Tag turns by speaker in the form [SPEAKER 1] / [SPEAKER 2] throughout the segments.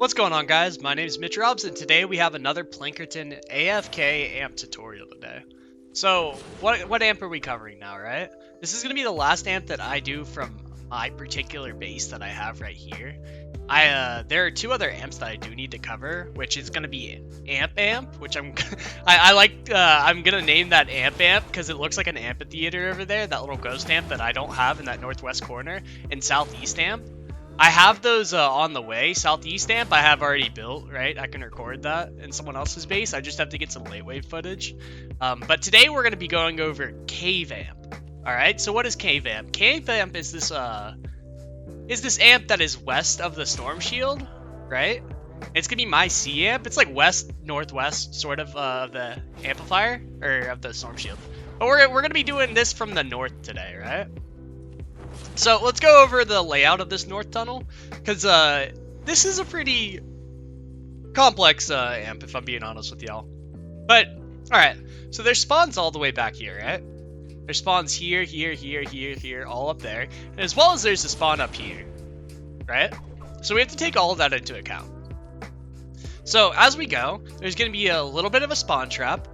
[SPEAKER 1] What's going on, guys? My name is Mitch Robs, and today we have another Plankerton AFK amp tutorial today. So, what amp are we covering now, right? This is going to be the last amp that I do from my particular base that I have right here. There are two other amps that I do need to cover, which is going to be amp, which I'm gonna name that amp because it looks like an amphitheater over there, that little ghost amp that I don't have in that northwest corner, and southeast amp. I have those on the way. Southeast amp I have already built, right? I can record that in someone else's base. I just have to get some late wave footage. But today we're going to be going over cave amp. Alright, so what is cave amp? Cave amp is this amp that is west of the storm shield, right? It's going to be my C amp. It's like west, northwest sort of the amplifier, or of the storm shield. But we're going to be doing this from the north today, right? So let's go over the layout of this north tunnel, because this is a pretty complex amp, if I'm being honest with y'all. But, alright, so there's spawns all the way back here, right? There's spawns here, here, all up there, and as well as there's a spawn up here, right? So we have to take all of that into account. So as we go, there's going to be a little bit of a spawn trap,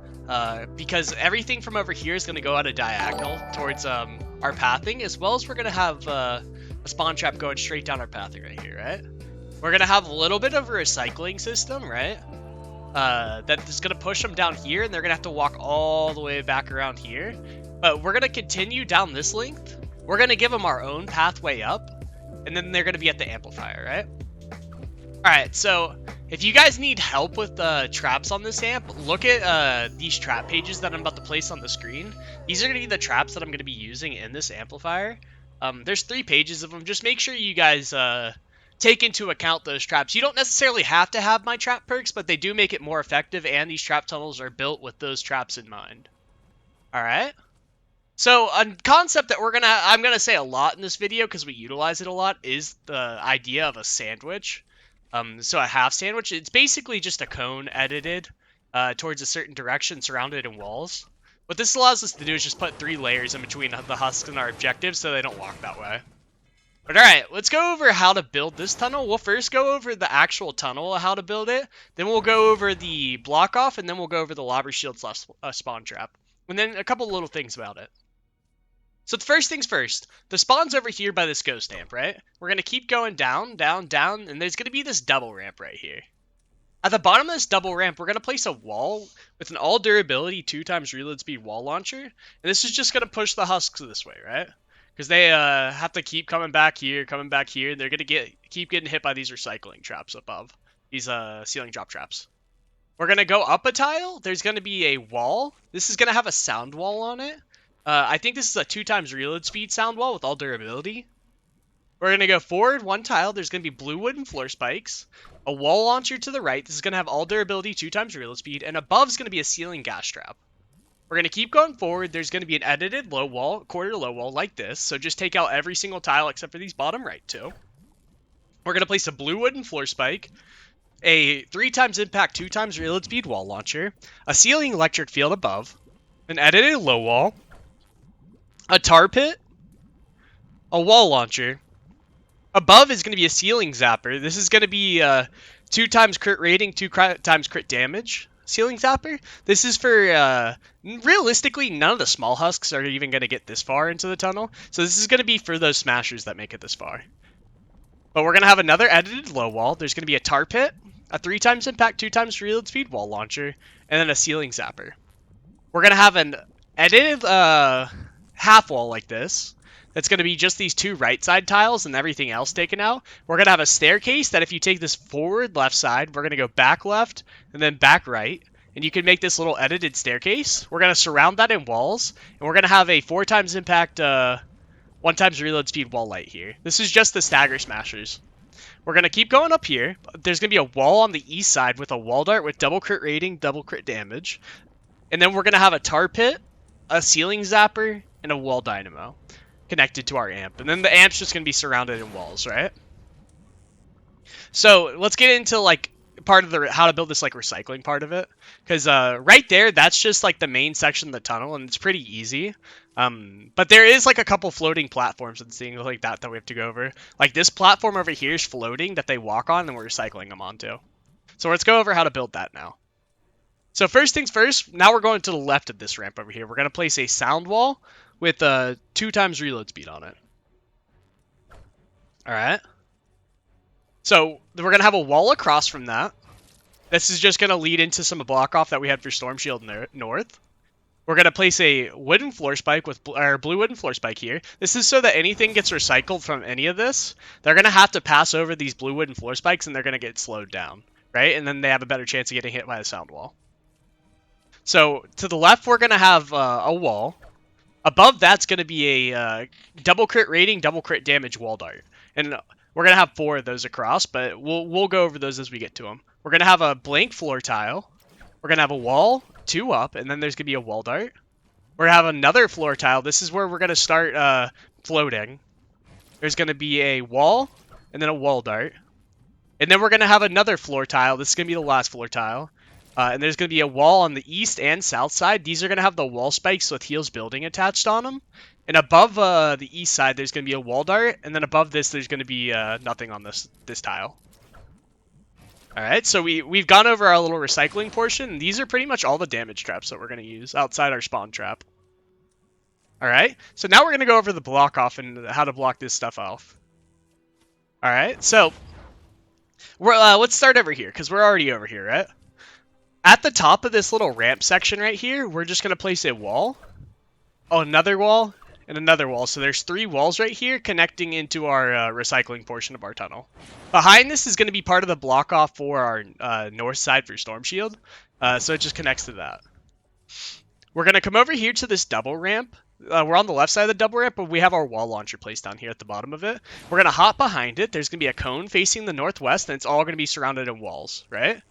[SPEAKER 1] because everything from over here is going to go at a diagonal towards our pathing, as well as we're going to have a spawn trap going straight down our pathing right here, right? We're going to have a little bit of a recycling system, right? That is going to push them down here, and they're going to have to walk all the way back around here. But we're going to continue down this length. We're going to give them our own pathway up, and then they're going to be at the amplifier, right? Alright, so if you guys need help with traps on this amp, look at these trap pages that I'm about to place on the screen. These are going to be the traps that I'm going to be using in this amplifier. There's 3 pages of them. Just make sure you guys take into account those traps. You don't necessarily have to have my trap perks, but they do make it more effective, and these trap tunnels are built with those traps in mind. Alright? So a concept that I'm going to say a lot in this video, because we utilize it a lot, is the idea of a sandwich. So a half sandwich, it's basically just a cone edited towards a certain direction surrounded in walls. What this allows us to do is just put 3 layers in between the husks and our objectives so they don't walk that way. But alright, let's go over how to build this tunnel. We'll first go over the actual tunnel, how to build it. Then we'll go over the block off, and then we'll go over the lobber shield / spawn trap. And then a couple little things about it. So the first things first, the spawn's over here by this ghost amp, right? We're going to keep going down, down, down, and there's going to be this double ramp right here. At the bottom of this double ramp, we're going to place a wall with an all durability 2x reload speed wall launcher. And this is just going to push the husks this way, right? Because they have to keep coming back here, and they're going to keep getting hit by these recycling traps above. These ceiling drop traps. We're going to go up a tile. There's going to be a wall. This is going to have a sound wall on it. I think this is a 2x reload speed sound wall with all durability. We're going to go forward 1 tile. There's going to be blue wooden floor spikes. A wall launcher to the right. This is going to have all durability, 2x reload speed. And above is going to be a ceiling gas trap. We're going to keep going forward. There's going to be an edited low wall, quarter low wall like this. So just take out every single tile except for these bottom right 2. We're going to place a blue wooden floor spike. A 3x impact, 2x reload speed wall launcher. A ceiling electric field above. An edited low wall. A tar pit, a wall launcher. Above is going to be a ceiling zapper. This is going to be 2x crit rating, 2x crit damage ceiling zapper. This is for, realistically, none of the small husks are even going to get this far into the tunnel. So this is going to be for those smashers that make it this far. But we're going to have another edited low wall. There's going to be a tar pit, a 3x impact, 2x reload speed wall launcher, and then a ceiling zapper. We're going to have an edited, half wall like this. That's going to be just these 2 right side tiles and everything else taken out. We're going to have a staircase that if you take this forward left side, we're going to go back left and then back right. And you can make this little edited staircase. We're going to surround that in walls. And we're going to have a 4x impact, 1x reload speed wall light here. This is just the stagger smashers. We're going to keep going up here. There's going to be a wall on the east side with a wall dart with double crit rating, double crit damage. And then we're going to have a tar pit, a ceiling zapper, and a wall dynamo connected to our amp. And then the amp's just going to be surrounded in walls, right? So let's get into like part of the how to build this like recycling part of it. Because right there, that's just like the main section of the tunnel, and it's pretty easy. But there is like a couple floating platforms and things like that we have to go over. Like this platform over here is floating that they walk on and we're recycling them onto. So let's go over how to build that now. So first things first, now we're going to the left of this ramp over here. We're going to place a sound wall with 2 times reload speed on it. All right. So we're going to have a wall across from that. This is just going to lead into some block off that we had for Storm Shield North. We're going to place a wooden floor spike with our blue wooden floor spike here. This is so that anything gets recycled from any of this, they're going to have to pass over these blue wooden floor spikes and they're going to get slowed down, right? And then they have a better chance of getting hit by the sound wall. So to the left, we're going to have a wall. Above that's going to be a double crit rating, double crit damage wall dart. And we're going to have 4 of those across, but we'll go over those as we get to them. We're going to have a blank floor tile. We're going to have a wall, 2 up, and then there's going to be a wall dart. We're going to have another floor tile. This is where we're going to start floating. There's going to be a wall, and then a wall dart. And then we're going to have another floor tile. This is going to be the last floor tile. And there's going to be a wall on the east and south side. These are going to have the wall spikes with Heels Building attached on them. And above the east side, there's going to be a wall dart. And then above this, there's going to be nothing on this tile. All right, so we've gone over our little recycling portion. These are pretty much all the damage traps that we're going to use outside our spawn trap. All right, so now we're going to go over the block off and how to block this stuff off. All right, so let's start over here because we're already over here, right? At the top of this little ramp section right here, we're just going to place a wall. Oh, another wall and another wall. So there's 3 walls right here connecting into our recycling portion of our tunnel. Behind this is going to be part of the block off for our north side for Storm Shield. So it just connects to that. We're going to come over here to this double ramp. We're on the left side of the double ramp, but we have our wall launcher placed down here at the bottom of it. We're going to hop behind it. There's going to be a cone facing the northwest, and it's all going to be surrounded in walls, right?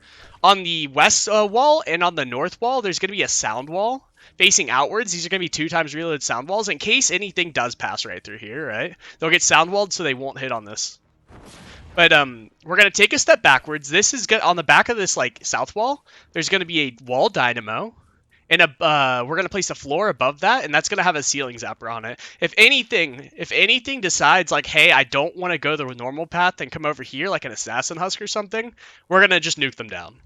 [SPEAKER 1] On the west wall and on the north wall, there's going to be a sound wall facing outwards. These are going to be 2 times reloaded sound walls in case anything does pass right through here, right? They'll get sound walled so they won't hit on this. But we're going to take a step backwards. This is on the back of this like south wall. There's going to be a wall dynamo. And we're going to place a floor above that, and that's going to have a ceiling zapper on it. If anything decides, like, hey, I don't want to go the normal path and come over here like an assassin husk or something, we're going to just nuke them down.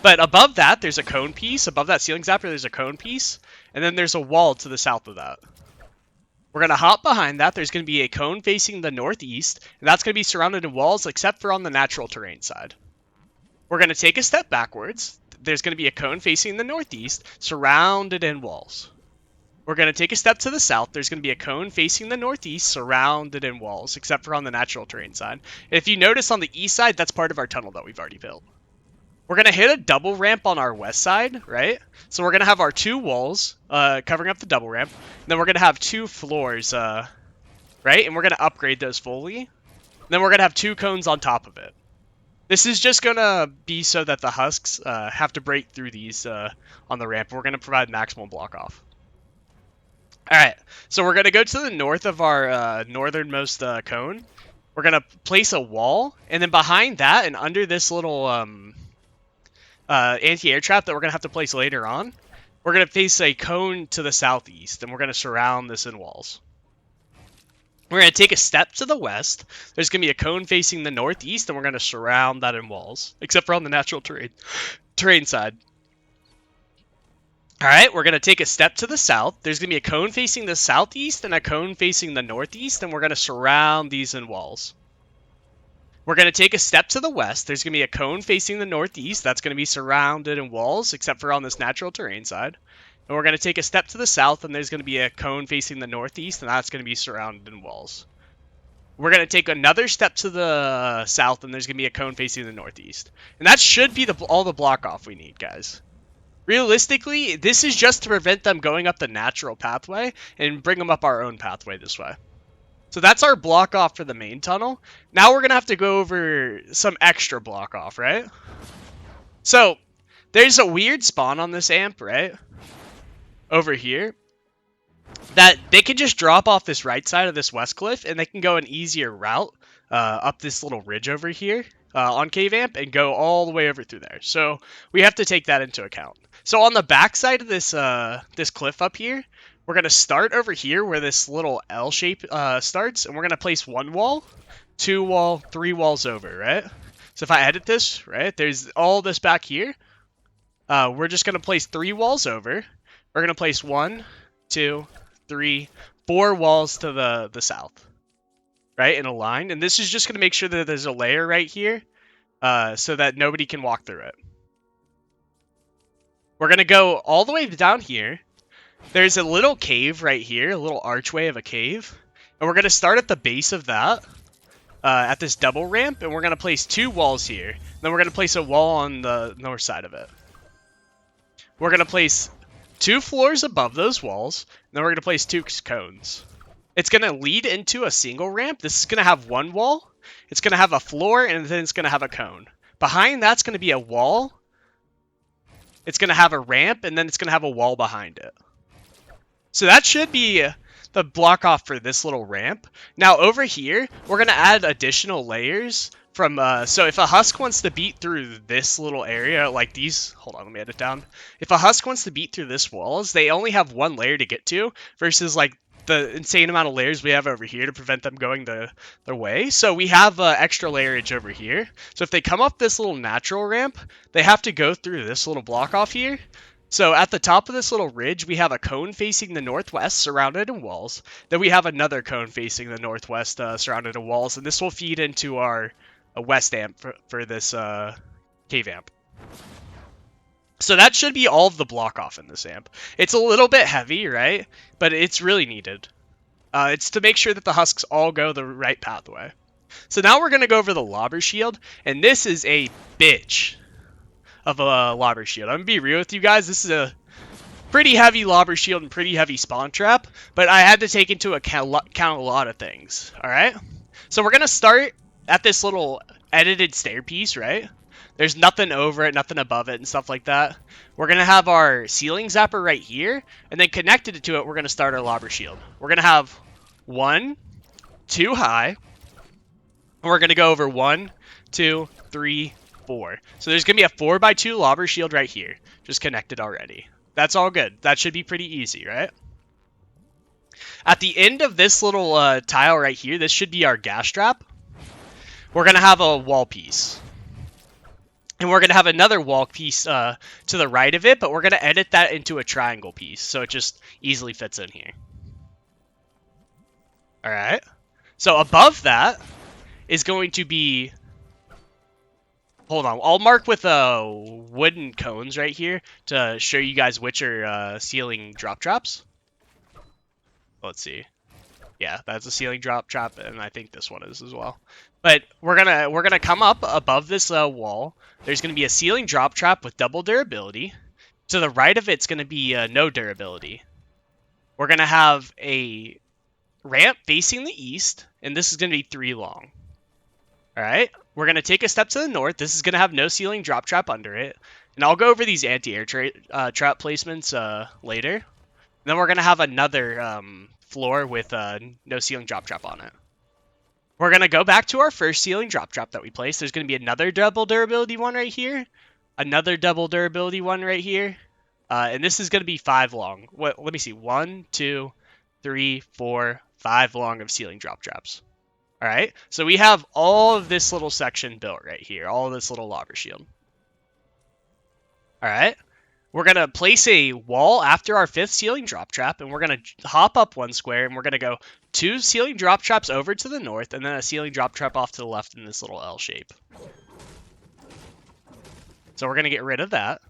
[SPEAKER 1] But above that, there's a cone piece. Above that ceiling zapper, there's a cone piece. And then there's a wall to the south of that. We're going to hop behind that. There's going to be a cone facing the northeast, and that's going to be surrounded in walls except for on the natural terrain side. We're going to take a step backwards. There's going to be a cone facing the northeast, surrounded in walls. We're going to take a step to the south. There's going to be a cone facing the northeast, surrounded in walls, except for on the natural terrain side. If you notice on the east side, that's part of our tunnel that we've already built. We're going to hit a double ramp on our west side, right? So we're going to have our 2 walls covering up the double ramp. And then we're going to have 2 floors, right? And we're going to upgrade those fully. And then we're going to have 2 cones on top of it. This is just going to be so that the husks have to break through these on the ramp. We're going to provide maximum block off. Alright, so we're going to go to the north of our northernmost cone. We're going to place a wall, and then behind that and under this little anti-air trap that we're going to have to place later on, we're going to place a cone to the southeast, and we're going to surround this in walls. We're going to take a step to the west. There's going to be a cone facing the northeast, and we're going to surround that in walls, except for on the natural terrain side. All right, we're going to take a step to the south. There's going to be a cone facing the southeast and a cone facing the northeast, and we're going to surround these in walls. We're going to take a step to the west. There's going to be a cone facing the northeast. That's going to be surrounded in walls, except for on this natural terrain side. And we're going to take a step to the south, and there's going to be a cone facing the northeast, and that's going to be surrounded in walls. We're going to take another step to the south, and there's going to be a cone facing the northeast. And that should be all the block off we need, guys. Realistically, this is just to prevent them going up the natural pathway and bring them up our own pathway this way. So that's our block off for the main tunnel. Now we're going to have to go over some extra block off, right? So there's a weird spawn on this amp, right? Over here, that they can just drop off this right side of this west cliff, and they can go an easier route up this little ridge over here on Cave Amp and go all the way over through there. So we have to take that into account. So on the back side of this this cliff up here, We're going to start over here where this little L shape starts, and we're going to place 1 wall, 2 wall, 3 walls over, right? So if I edit this, right, there's all this back here. We're just going to place 3 walls over. We're going to place 1, 2, 3, 4 walls to the south, right, in a line. And this is just going to make sure that there's a layer right here so that nobody can walk through it. We're going to go all the way down here. There's a little cave right here, a little archway of a cave. And we're going to start at the base of that, at this double ramp, and we're going to place 2 walls here. Then we're going to place a wall on the north side of it. We're going to place 2 floors above those walls, and then we're going to place 2 cones. It's going to lead into a single ramp. This is going to have 1 wall. It's going to have a floor, and then it's going to have a cone. Behind that's going to be a wall. It's going to have a ramp, and then it's going to have a wall behind it. So that should be the block off for this little ramp. Now over here, we're going to add additional layers from, so if a husk wants to beat through this little area, like these, hold on, let me edit down. If a husk wants to beat through this walls, they only have 1 layer to get to, versus like the insane amount of layers we have over here to prevent them going their way. So we have extra layerage over here. So if they come up this little natural ramp, they have to go through this little block off here. So at the top of this little ridge, we have a cone facing the northwest surrounded in walls. Then we have another cone facing the northwest surrounded in walls. And this will feed into our west amp for this cave amp. So that should be all of the block off in this amp. It's a little bit heavy, right? But it's really needed. It's to make sure that the husks all go the right pathway. So now we're going to go over the lobber shield. And this is a bitch of a lobber shield. I'm going to be real with you guys. This is a pretty heavy lobber shield and pretty heavy spawn trap. But I had to take into account a lot of things. Alright? So we're going to start at this little edited stair piece, right? There's nothing over it, nothing above it, and stuff like that. We're going to have our ceiling zapper right here, and then connected to it, we're going to start our lobber shield. We're going to have 1, 2 high, and we're going to go over 1, 2, 3, 4. So there's going to be a 4x2 lobber shield right here, just connected already. That's all good. That should be pretty easy, right? At the end of this little tile right here, this should be our gas trap. We're going to have a wall piece. And we're going to have another wall piece to the right of it, but we're going to edit that into a triangle piece, so it just easily fits in here. Alright. So above that is going to be... Hold on, I'll mark with wooden cones right here to show you guys which are ceiling drop traps. Let's see. Yeah, that's a ceiling drop trap, and I think this one is as well. But we're gonna come up above this wall. There's gonna be a ceiling drop trap with double durability. To the right of it's gonna be no durability. We're gonna have a ramp facing the east, and this is gonna be 3 long. All right. We're gonna take a step to the north. This is gonna have no ceiling drop trap under it, and I'll go over these anti-air trap placements later. And then we're gonna have another floor with no ceiling drop trap on it. We're going to go back to our first ceiling drop trap that we placed. There's going to be another double durability one right here. Another double durability one right here. And this is going to be 5 long. Let me see. 1, 2, 3, 4, 5 long of ceiling drop traps. All right. So we have all of this little section built right here. All of this little lobber shield. All right. We're going to place a wall after our 5th ceiling drop trap, and we're going to hop up 1 square, and we're going to go 2 ceiling drop traps over to the north, and then a ceiling drop trap off to the left in this little L shape. So we're going to get rid of that.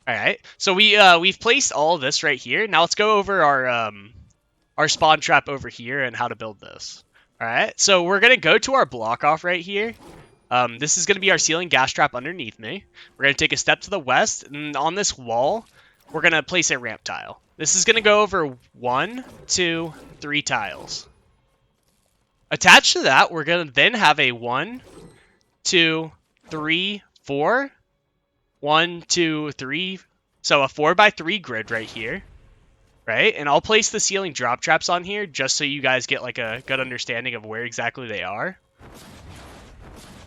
[SPEAKER 1] All right. So we've placed all of this right here. Now let's go over our spawn trap over here and how to build this. All right. So we're going to go to our block off right here. This is going to be our ceiling gas trap underneath me. We're going to take a step to the west, and on this wall, we're going to place a ramp tile. This is going to go over 1, 2, 3 tiles. Attached to that, we're going to then have a 1, 2, 3, 4. 1, 2, 3. So a 4x3 grid right here. Right? And I'll place the ceiling drop traps on here just so you guys get like a good understanding of where exactly they are.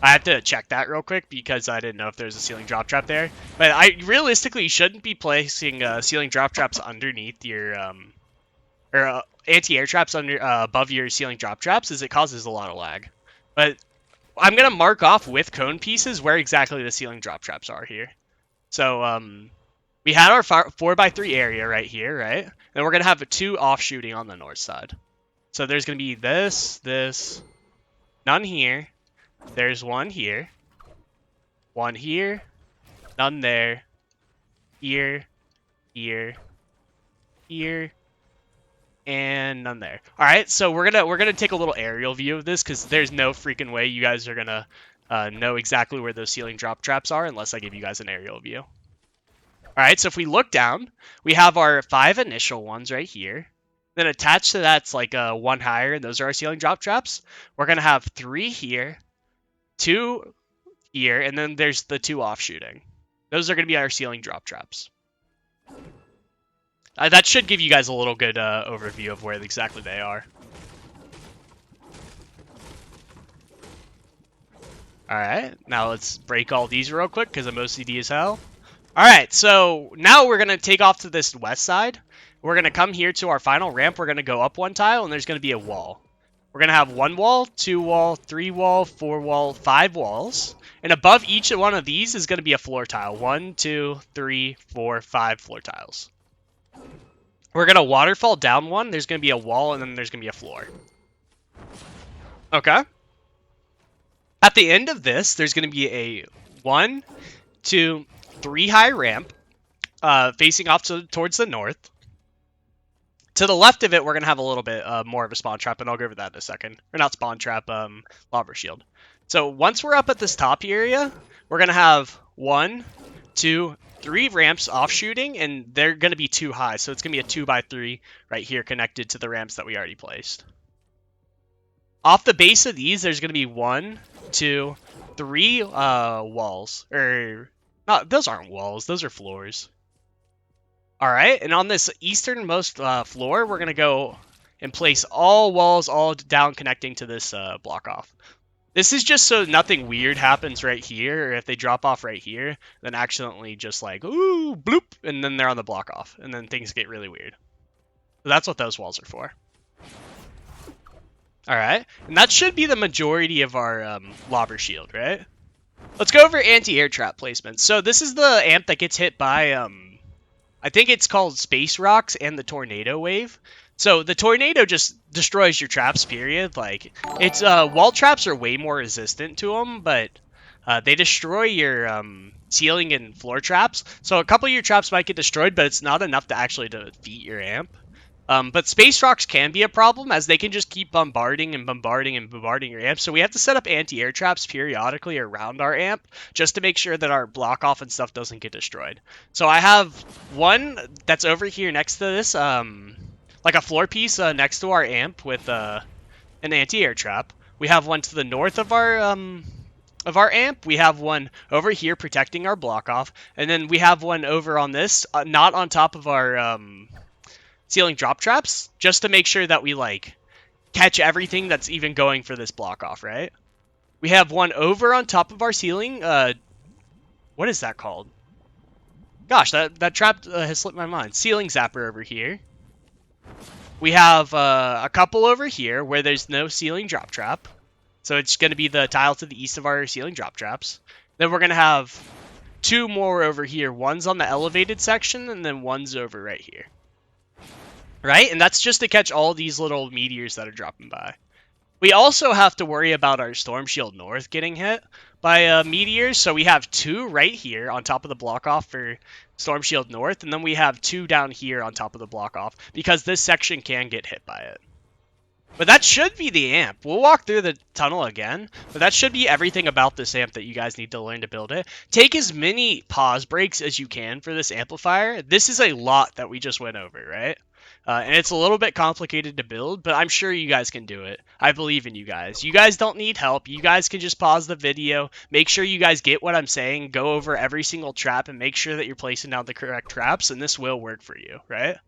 [SPEAKER 1] I have to check that real quick because I didn't know if there's a ceiling drop trap there. But I realistically shouldn't be placing ceiling drop traps underneath your or anti-air traps under above your ceiling drop traps is it causes a lot of lag. But I'm gonna mark off with cone pieces where exactly the ceiling drop traps are here. So we had our 4x3 area right here, right? And we're gonna have 2 offshooting on the north side. So there's gonna be this, none here. There's one here, none there, here, here, and none there. All right, so we're gonna take a little aerial view of this because there's no freaking way you guys are gonna know exactly where those ceiling drop traps are unless I give you guys an aerial view. All right, so if we look down, we have our 5 initial ones right here. Then attached to that's like one higher, and those are our ceiling drop traps. We're gonna have 3 here, 2 here, and then there's the 2 offshooting. Those are gonna be our ceiling drop traps. That should give you guys a little good overview of where exactly they are. Alright, now let's break all these real quick because I'm OCD as hell. Alright, so now we're going to take off to this west side. We're going to come here to our final ramp. We're going to go up 1 tile, and there's going to be a wall. We're going to have 1 wall, 2 wall, 3 wall, 4 wall, 5 walls. And above each one of these is going to be a floor tile. 1, 2, 3, 4, 5 floor tiles. We're going to waterfall down 1. There's going to be a wall, and then there's going to be a floor. Okay. At the end of this, there's going to be a 1, 2, 3 high ramp facing off towards the north. To the left of it, we're going to have a little bit more of a spawn trap, and I'll go over that in a second. Or not spawn trap, lava shield. So once we're up at this top area, we're going to have 1, 2, 3 ramps offshooting, and they're going to be 2 high. So it's going to be a 2x3 right here connected to the ramps that we already placed. Off the base of these, there's going to be 1, 2, 3 walls. Or, not, those aren't walls. Those are floors. All right, and on this easternmost floor, we're going to go and place all walls all down connecting to this block off. This is just so nothing weird happens right here, or if they drop off right here, then accidentally just like, ooh, bloop, and then they're on the block off, and then things get really weird. So that's what those walls are for. Alright, and that should be the majority of our lobber shield, right? Let's go over anti-air trap placement. So this is the amp that gets hit by, I think it's called Space Rocks and the Tornado Wave. So the Tornado just destroys your traps, period. Like, it's, wall traps are way more resistant to them, but they destroy your ceiling and floor traps. So a couple of your traps might get destroyed, but it's not enough to actually defeat your amp. But Space Rocks can be a problem, as they can just keep bombarding and bombarding and bombarding your amp. So we have to set up anti-air traps periodically around our amp, just to make sure that our block off and stuff doesn't get destroyed. So I have one that's over here next to this, like a floor piece next to our amp with an anti-air trap. We have one to the north of our amp. We have one over here protecting our block off, and then we have one over on this, not on top of our ceiling drop traps, just to make sure that we like catch everything that's even going for this block off, right? We have one over on top of our ceiling. What is that called? Gosh, that trap has slipped my mind. Ceiling zapper over here. We have a couple over here where there's no ceiling drop trap. So it's going to be the tile to the east of our ceiling drop traps. Then we're going to have 2 more over here. One's on the elevated section, and then one's over right here. Right? And that's just to catch all these little meteors that are dropping by. We also have to worry about our Storm Shield North getting hit by meteors. So we have 2 right here on top of the block off for Storm Shield North. And then we have 2 down here on top of the block off, because this section can get hit by it. But that should be the amp. We'll walk through the tunnel again, but that should be everything about this amp that you guys need to learn to build it. Take as many pause breaks as you can for this amplifier. This is a lot that we just went over, right? And it's a little bit complicated to build, but I'm sure you guys can do it. I believe in you guys. You guys don't need help. You guys can just pause the video, make sure you guys get what I'm saying, go over every single trap, and make sure that you're placing down the correct traps, and this will work for you, right?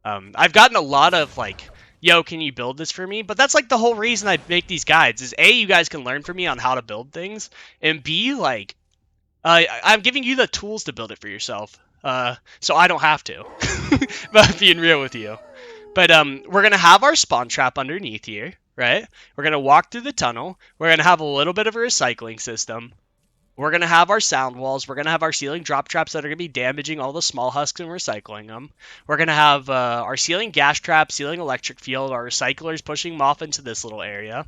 [SPEAKER 1] I've gotten a lot of, like, yo, can you build this for me? But that's, like, the whole reason I make these guides, is A, you guys can learn from me on how to build things, and B, like, I'm giving you the tools to build it for yourself. So I don't have to, but being real with you. But we're gonna have our spawn trap underneath here, right? We're gonna walk through the tunnel. We're gonna have a little bit of a recycling system. We're gonna have our sound walls. We're gonna have our ceiling drop traps that are gonna be damaging all the small husks and recycling them. We're gonna have our ceiling gas trap, ceiling electric field, our recyclers pushing them off into this little area.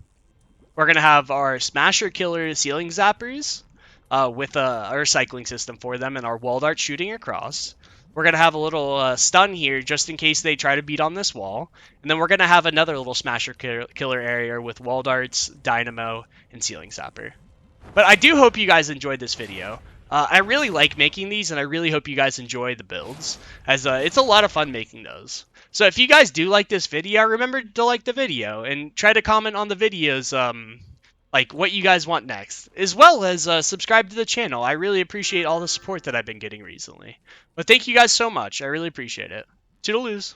[SPEAKER 1] We're gonna have our smasher killer ceiling zappers with a recycling system for them, and our wall dart shooting across. We're gonna have a little stun here just in case they try to beat on this wall, and then we're gonna have another little smasher killer area with wall darts, dynamo, and ceiling zapper. But I do hope you guys enjoyed this video. I really like making these, and I really hope you guys enjoy the builds, as it's a lot of fun making those. So if you guys do like this video, remember to like the video, and try to comment on the videos, like what you guys want next, as well as subscribe to the channel. I really appreciate all the support that I've been getting recently. But thank you guys so much. I really appreciate it. Toodaloos.